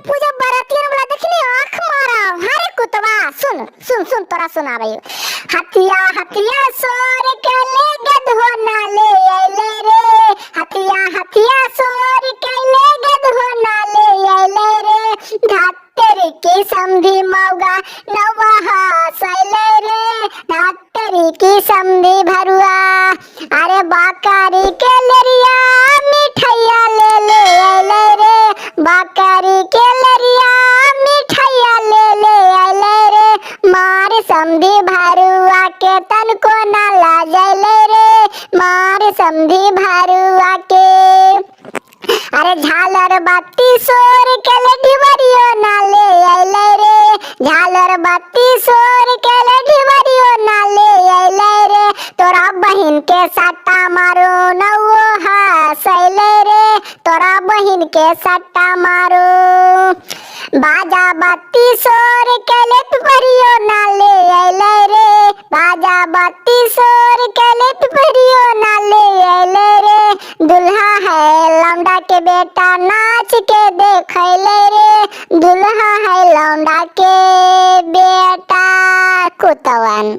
पूजा बरातियन वाला देखनी आंख मारा। अरे कुतवा सुन सुन सुन तोरा सुना भाई। हथिया हथिया सोर के ले गधो ना ले आइले रे। हथिया हथिया सोर के ले गधो ना ले आइले रे। धातरी की समधी मौगा नवा सैले रे। धातरी की समधी भरुआ अरे बाकारी के लरिया मिठाइया ले ले आइले रे। बाकारी के लरिया मिठाइया ले ले आइले रे। मार समधी भरुआ के तन को ना लाजले रे। मार समधी भरुआ के अरे झालर बाती सोर के लढिवरियो ना ले आइले रे। झालर बाती सोर के लढिवरियो ना ले आइले रे। तोरा बहिन के सट्टा मारो नवो हसैले रे। तोरा बहिन के सट्टा मारो बाजा बाती सोर के लढिवरियो ना ले आइले रे। बाजा बाती सोर के लढिवरियो ना ले आइले रे। दुल्हा है लौंडा के बेटा नाच के देखैले रे। दुल्हा है लौंडा के बेटा कुतवन।